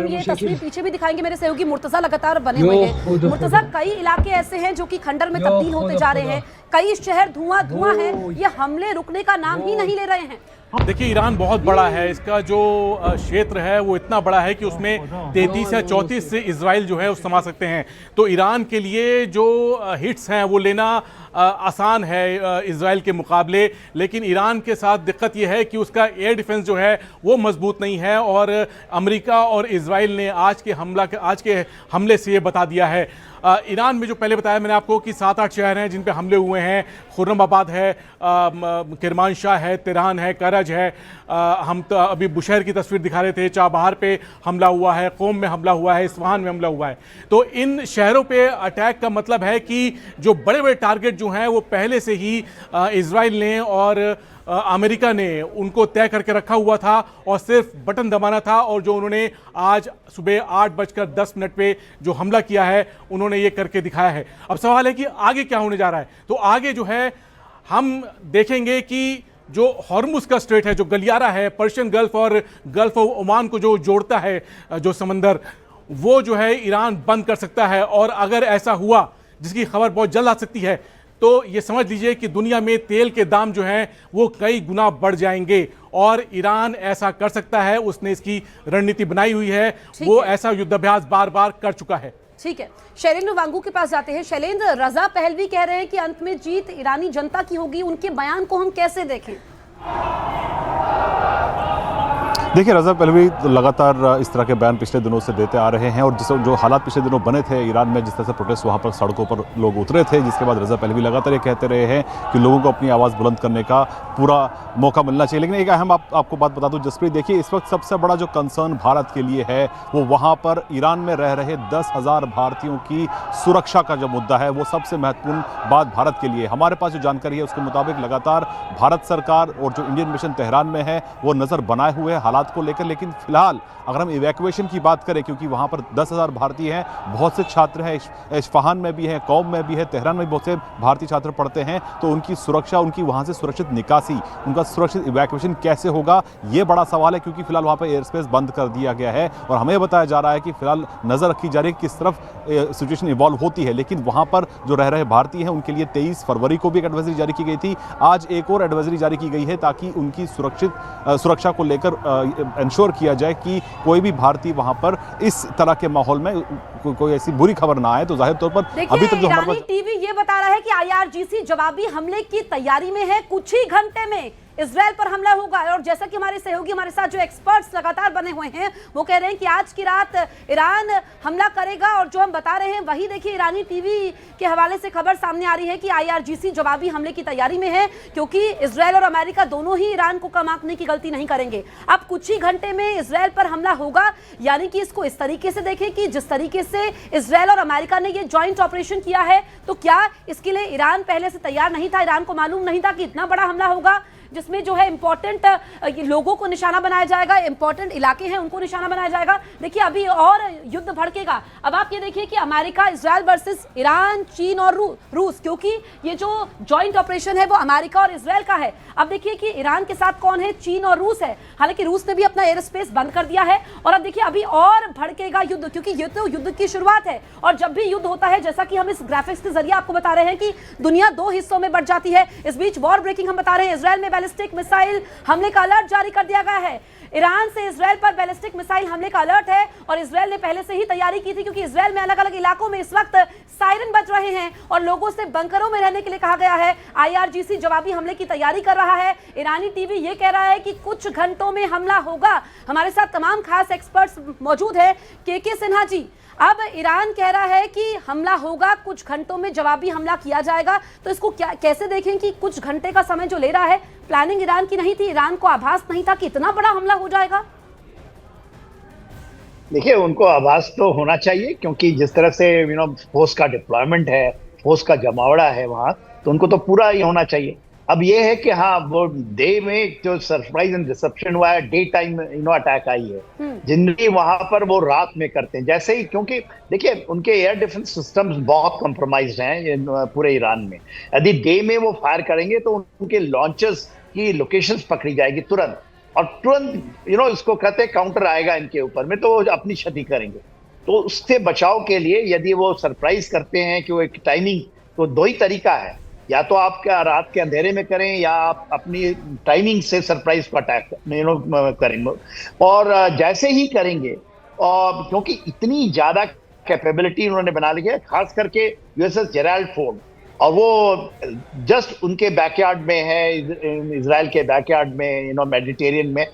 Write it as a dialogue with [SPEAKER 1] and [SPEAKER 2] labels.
[SPEAKER 1] ये तस्वीर पीछे भी दिखाएंगे मेरे सहयोगी मुर्तजा लगातार बने हुए हैं। मुर्तजा, कई इलाके ऐसे हैं जो कि खंडर में तब्दील होते जा रहे हैं, कई शहर धुआं धुआं है, ये हमले रुकने का नाम ही नहीं ले रहे हैं।
[SPEAKER 2] देखिए, ईरान बहुत बड़ा है, इसका जो क्षेत्र है वो इतना बड़ा है कि उसमें 33 या 34 से इजराइल जो है उस समा सकते हैं। तो ईरान के लिए जो हिट्स हैं वो लेना आसान है इजराइल के मुकाबले, लेकिन ईरान के साथ दिक्कत यह है कि उसका एयर डिफेंस जो है वो मजबूत नहीं है। और अमेरिका और इजराइल ने आज के हमले से ये बता दिया है। ईरान में जो पहले बताया मैंने आपको कि 7-8 शहर हैं जिन पे हमले हुए हैं। खुर्रमाबाद है, किरमानशाह है, तेहरान है, करज है। हम तो अभी बुशहर की तस्वीर दिखा रहे थे, चाबहार पे हमला हुआ है, कोम में हमला हुआ है, इस्फहान में हमला हुआ है। तो इन शहरों पे अटैक का मतलब है कि जो बड़े बड़े टारगेट जो हैं वो पहले से ही इजराइल ने और अमेरिका ने उनको तय करके रखा हुआ था और सिर्फ बटन दबाना था। और जो उन्होंने आज सुबह 8:10 पे जो हमला किया है उन्होंने ये करके दिखाया है। अब सवाल है कि आगे क्या होने जा रहा है। तो आगे जो है हम देखेंगे कि जो हॉर्मुज का स्ट्रेट है, जो गलियारा है, पर्शियन गल्फ और गल्फ ऑफ ओमान को जो जोड़ता है जो समंदर, वो जो है ईरान बंद कर सकता है। और अगर ऐसा हुआ, जिसकी खबर बहुत जल्द आ सकती है, तो ये समझ लीजिए कि दुनिया में तेल के दाम जो हैं वो कई गुना बढ़ जाएंगे। और ईरान ऐसा कर सकता है, उसने इसकी रणनीति बनाई हुई है, वो ऐसा युद्धाभ्यास बार बार कर चुका है।
[SPEAKER 1] ठीक है, शैलेंद्र वांगू के पास जाते हैं। शैलेंद्र, रजा पहलवी कह रहे हैं कि अंत में जीत ईरानी जनता की होगी, उनके बयान को हम कैसे देखें?
[SPEAKER 3] देखिए, रजा पहलवी लगातार इस तरह के बयान पिछले दिनों से देते आ रहे हैं। और जो हालात पिछले दिनों बने थे ईरान में, जिस तरह से प्रोटेस्ट वहाँ पर सड़कों पर लोग उतरे थे, जिसके बाद रजा पहलवी लगातार ये कहते रहे हैं कि लोगों को अपनी आवाज़ बुलंद करने का पूरा मौका मिलना चाहिए। लेकिन एक अहम आपको बात बता दूं जसप्रीत, देखिए इस वक्त सबसे बड़ा जो कंसर्न भारत के लिए है वो वहाँ पर ईरान में रह रहे 10,000 भारतीयों की सुरक्षा का जो मुद्दा है वो सबसे महत्वपूर्ण बात भारत के लिए। हमारे पास जो जानकारी है उसके मुताबिक लगातार भारत सरकार और जो इंडियन मिशन तेहरान में है वो नज़र बनाए हुए है हालात को लेकर। लेकिन फिलहाल अगर हम इवैक्यूएशन की बात करें, क्योंकि वहां पर 10,000 भारतीय हैं, बहुत से छात्र हैं, इस्फहान में भी हैं, कौम में भी है, तेहरान में भी बहुत से भारतीय छात्र पढ़ते हैं, तो उनकी सुरक्षा, उनकी वहां से सुरक्षित निकासी, उनका सुरक्षित इवैक्यूएशन कैसे होगा, ये बड़ा सवाल है। क्योंकि फिलहाल वहां पर एयर स्पेस बंद कर दिया गया है और हमें बताया जा रहा है कि फिलहाल नजर रखी जा रही है किस तरफ सिचुएशन इवॉल्व होती है। लेकिन वहां पर जो रह रहे भारतीय हैं उनके लिए 23 फरवरी को भी एक एडवाइजरी जारी की गई थी, आज एक और एडवाइजरी जारी की गई है ताकि उनकी सुरक्षा को लेकर इंश्योर किया जाए कि कोई भी भारतीय वहां पर इस तरह के माहौल में कोई ऐसी बुरी खबर ना आए। तो जाहिर तौर पर अभी तक जो
[SPEAKER 1] ईरानी टीवी ये बता रहा है कि IRGC जवाबी हमले की तैयारी में है, कुछ ही घंटे में इजराइल पर हमला होगा। और जैसा कि हमारे सहयोगी हमारे साथ जो एक्सपर्ट्स लगातार बने हुए हैं वो कह रहे हैं कि आज की रात ईरान हमला करेगा। और जो हम बता रहे हैं वही देखिए ईरानी टीवी के हवाले से खबर सामने आ रही है कि IRGC जवाबी हमले की तैयारी में है, क्योंकि इजराइल और अमेरिका दोनों ही ईरान को कम आंकने की गलती नहीं करेंगे। अब कुछ ही घंटे में इजराइल पर हमला होगा, यानी कि इसको इस तरीके से देखें कि जिस तरीके से इजराइल और अमेरिका ने ये ज्वाइंट ऑपरेशन किया है, तो क्या इसके लिए ईरान पहले से तैयार नहीं था? ईरान को मालूम नहीं था कि इतना बड़ा हमला होगा, जिसमें जो है इंपॉर्टेंट लोगों को निशाना बनाया जाएगा, इंपॉर्टेंट इलाके हैं उनको निशाना बनाया जाएगा। देखिए अभी और युद्ध भड़केगा। अब आप ये देखिए कि अमेरिका, इजराइल वर्सेस ईरान, चीन और रूस, क्योंकि ये जो जॉइंट ऑपरेशन है वो अमेरिका और इजराइल का है। अब देखिए कि ईरान के साथ कौन है, चीन और रूस है। हालांकि रूस ने भी अपना एयर स्पेस बंद कर दिया है। और अब देखिए अभी और भड़केगा युद्ध, क्योंकि ये तो युद्ध की शुरुआत है। और जब भी युद्ध होता है, जैसा कि हम इस ग्राफिक्स के जरिए आपको बता रहे हैं कि दुनिया 2 हिस्सों में बढ़ जाती है। इस बीच वॉर ब्रेकिंग हम बता रहे हैं, इजराइल में बैलिस्टिक मिसाइल हमले का अलर्ट जारी कर दिया गया है। ईरान से इजराइल पर बैलिस्टिक मिसाइल हमले का अलर्ट है और इजराइल ने पहले से ही तैयारी की थी, क्योंकि इजराइल में अलग अलग इलाकों में इस वक्त सायरन बज रहे हैं और लोगों से बंकरों में रहने के लिए कहा गया है। IRGC जवाबी हमले की तैयारी कर रहा है। ईरानी टीवी ये कह रहा है कि कुछ घंटों में हमला होगा। हमारे साथ तमाम खास एक्सपर्ट्स मौजूद है। के सिन्हा जी, अब ईरान कह रहा है कि हमला होगा, कुछ घंटों में जवाबी हमला किया जाएगा, तो इसको कैसे देखें कि कुछ घंटे का समय जो ले रहा है? प्लानिंग ईरान की नहीं थी? ईरान को आभास नहीं था कि इतना बड़ा हमला हो जाएगा?
[SPEAKER 4] देखिए, उनको आभास तो होना चाहिए, क्योंकि जिस तरह से फोर्स का डिप्लॉयमेंट है, फोर्स का जमावड़ा है वहां, तो उनको तो पूरा ही होना चाहिए। अब ये है कि हाँ, वो डे में जो सरप्राइज एंड रिसेप्शन हुआ है, डे टाइम अटैक आई है, जिनकी वहां पर वो रात में करते हैं जैसे ही। क्योंकि देखिए उनके एयर डिफेंस सिस्टम्स बहुत कॉम्प्रोमाइज्ड हैं पूरे ईरान में। यदि डे में वो फायर करेंगे तो उनके लॉन्चर्स की लोकेशंस पकड़ी जाएगी तुरंत। और तुरंत इसको कहते हैं काउंटर आएगा इनके ऊपर में, तो वो अपनी क्षति करेंगे। तो उससे बचाव के लिए यदि वो सरप्राइज करते हैं कि वो एक टाइमिंग, तो दो ही तरीका है, या तो आप क्या रात के अंधेरे में करें या आप अपनी टाइमिंग से सरप्राइज को अटैक करेंगे। और जैसे ही करेंगे, और क्योंकि इतनी ज्यादा कैपेबिलिटी उन्होंने बना ली है, खास करके यूएसएस जेराल्ड फोर्ड, और वो जस्ट उनके बैकयार्ड में है, इजराइल के बैकयार्ड में, मेडिटेरियन में।